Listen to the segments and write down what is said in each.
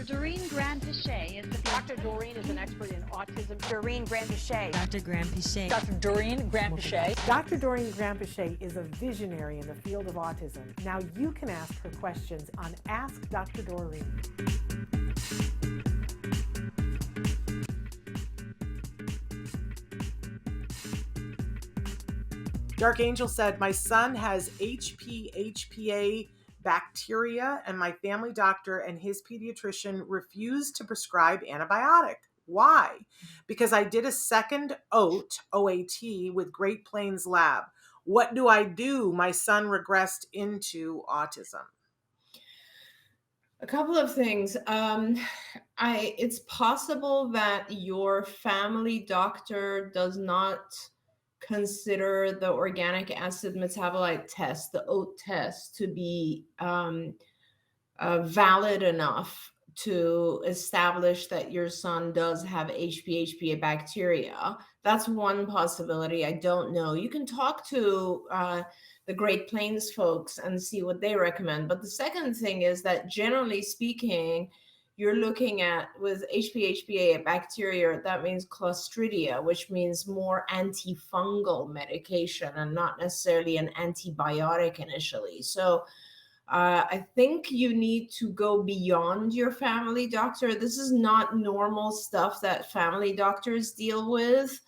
Doreen Granpeesheh is the Dr. Doreen is an expert in autism. Doreen Granpeesheh. Dr. Granpeesheh. Dr. Doreen Granpeesheh. Dr. Doreen Granpeesheh is a visionary in the field of autism. Now you can ask her questions on Ask Dr. Doreen. Dark Angel said, my son has HPHPA bacteria, and my family doctor and his pediatrician refused to prescribe antibiotic. Why? Because I did a second OAT with Great Plains Lab. What do I do? My son regressed into autism. A couple of things. It's possible that your family doctor does not consider the organic acid metabolite test, the OAT test, to be valid enough to establish that your son does have HPHPA bacteria. That's one possibility. I don't know. You can talk to the Great Plains folks and see what they recommend. But the second thing is that generally speaking, you're looking at, with HPHPA bacteria, that means Clostridia, which means more antifungal medication and not necessarily an antibiotic initially. So I think you need to go beyond your family doctor. This is not normal stuff that family doctors deal with.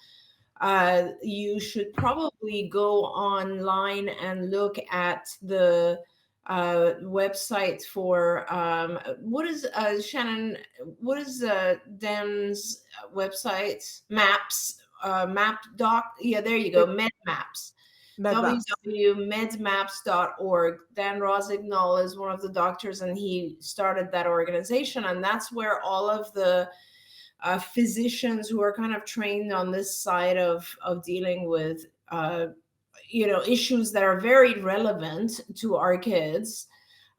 You should probably go online and look at the website for what is Shannon? What is Dan's website? Maps, map doc. Yeah, there you go. MedMaps. www.medmaps.org. Dan Rosignol is one of the doctors, and he started that organization, and that's where all of the physicians who are kind of trained on this side of dealing with issues that are very relevant to our kids,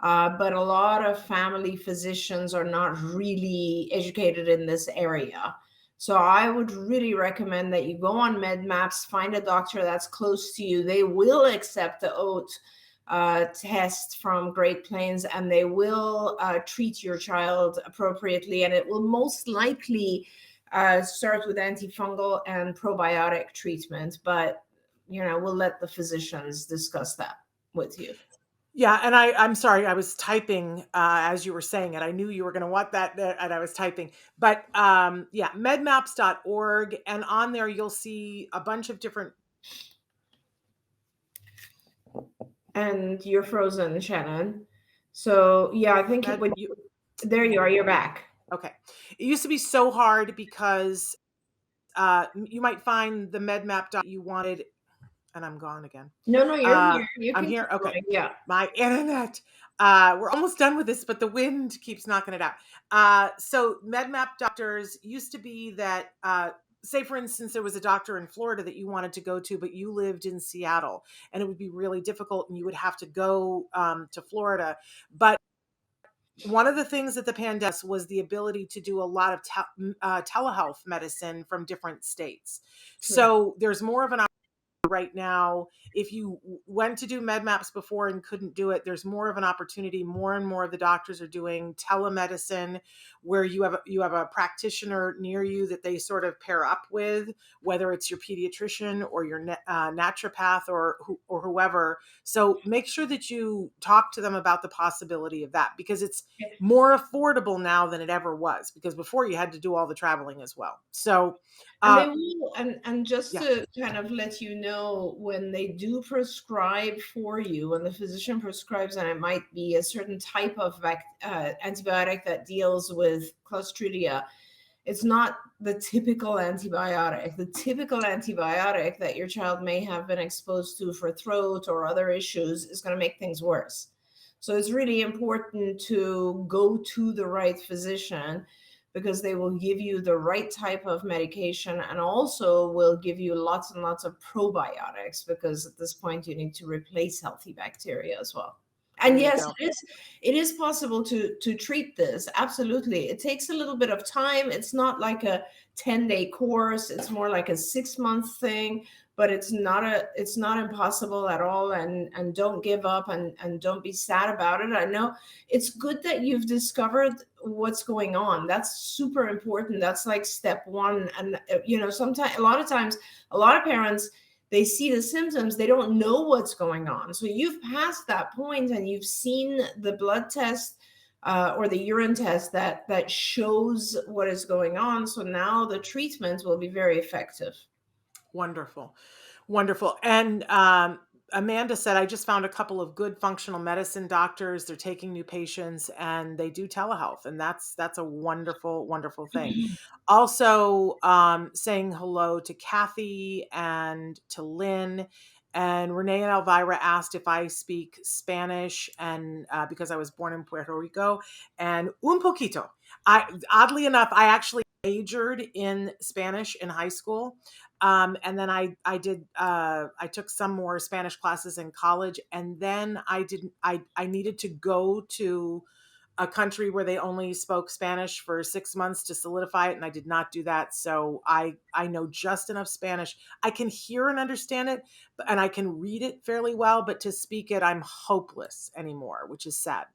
but a lot of family physicians are not really educated in this area. So I would really recommend that you go on MedMaps, find a doctor that's close to you. They will accept the OAT test from Great Plains, and they will treat your child appropriately, and it will most likely start with antifungal and probiotic treatment, but we'll let the physicians discuss that with you. Yeah, and I'm sorry, I was typing as you were saying it. I knew you were going to want that, and I was typing. But yeah, medmaps.org, and on there you'll see a bunch of different. And you're frozen, Shannon. So yeah, I think there you are. You're back. Okay. It used to be so hard because you might find the MedMap you wanted. And I'm gone again. No, you're here. I'm here. Okay. Going. Yeah. My internet. We're almost done with this, but the wind keeps knocking it out. So MedMap doctors used to be that, say, for instance, there was a doctor in Florida that you wanted to go to, but you lived in Seattle, and it would be really difficult, and you would have to go to Florida. But one of the things that the pandemic was the ability to do a lot of telehealth medicine from different states. True. So there's more of an right now. If you went to do MedMaps before and couldn't do it, there's more of an opportunity. More and more of the doctors are doing telemedicine, where you have a practitioner near you that they sort of pair up with, whether it's your pediatrician or your naturopath or whoever. So make sure that you talk to them about the possibility of that, because it's more affordable now than it ever was, because before you had to do all the traveling as well. So and just to kind of let you know, when they do prescribe for you, when the physician prescribes, and it might be a certain type of antibiotic that deals with Clostridia, it's not the typical antibiotic. The typical antibiotic that your child may have been exposed to for throat or other issues is going to make things worse. So it's really important to go to the right physician, because they will give you the right type of medication, and also will give you lots and lots of probiotics, because at this point you need to replace healthy bacteria as well. And yes, it is possible to treat this. Absolutely. It takes a little bit of time. It's not like a 10-day course. It's more like a 6-month thing. but it's not impossible at all. And don't give up, and don't be sad about it. I know it's good that you've discovered what's going on. That's super important. That's like step one. And sometimes, a lot of times, a lot of parents, they see the symptoms, they don't know what's going on. So you've passed that point, and you've seen the blood test or the urine test that shows what is going on. So now the treatment will be very effective. Wonderful. Wonderful. And Amanda said, I just found a couple of good functional medicine doctors. They're taking new patients and they do telehealth. And that's a wonderful, wonderful thing. Also, saying hello to Kathy and to Lynn. And Renee and Elvira asked if I speak Spanish, and because I was born in Puerto Rico, and un poquito. Oddly enough, I actually majored in Spanish in high school. And then I took some more Spanish classes in college, and then I needed to go to a country where they only spoke Spanish for 6 months to solidify it. And I did not do that. So I know just enough Spanish. I can hear and understand it, and I can read it fairly well, but to speak it, I'm hopeless anymore, which is sad.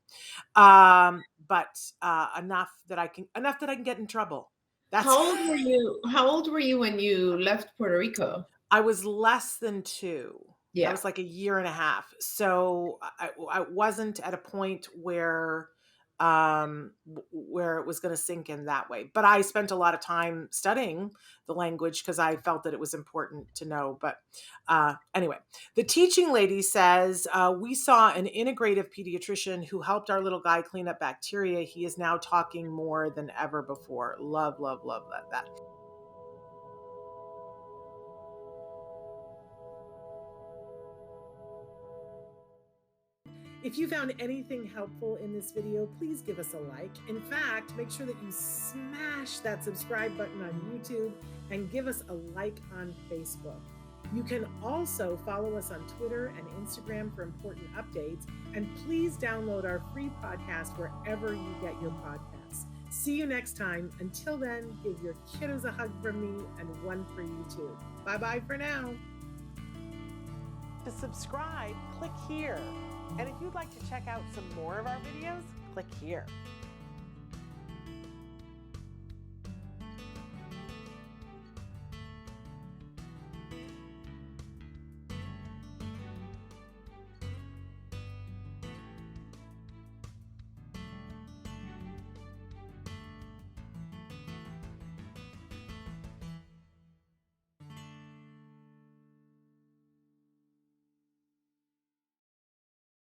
But enough that I can get in trouble. That's How old were you? How old were you when you left Puerto Rico? I was less than 2. I Yeah. was like a year and a half. So I wasn't at a point where it was going to sink in that way. But I spent a lot of time studying the language because I felt that it was important to know. But anyway, the teaching lady says, we saw an integrative pediatrician who helped our little guy clean up bacteria. He is now talking more than ever before. Love, love, love that. If you found anything helpful in this video, please give us a like. In fact, make sure that you smash that subscribe button on YouTube and give us a like on Facebook. You can also follow us on Twitter and Instagram for important updates. And please download our free podcast wherever you get your podcasts. See you next time. Until then, give your kiddos a hug from me and one for you too. Bye-bye for now. To subscribe, click here. And if you'd like to check out some more of our videos, click here.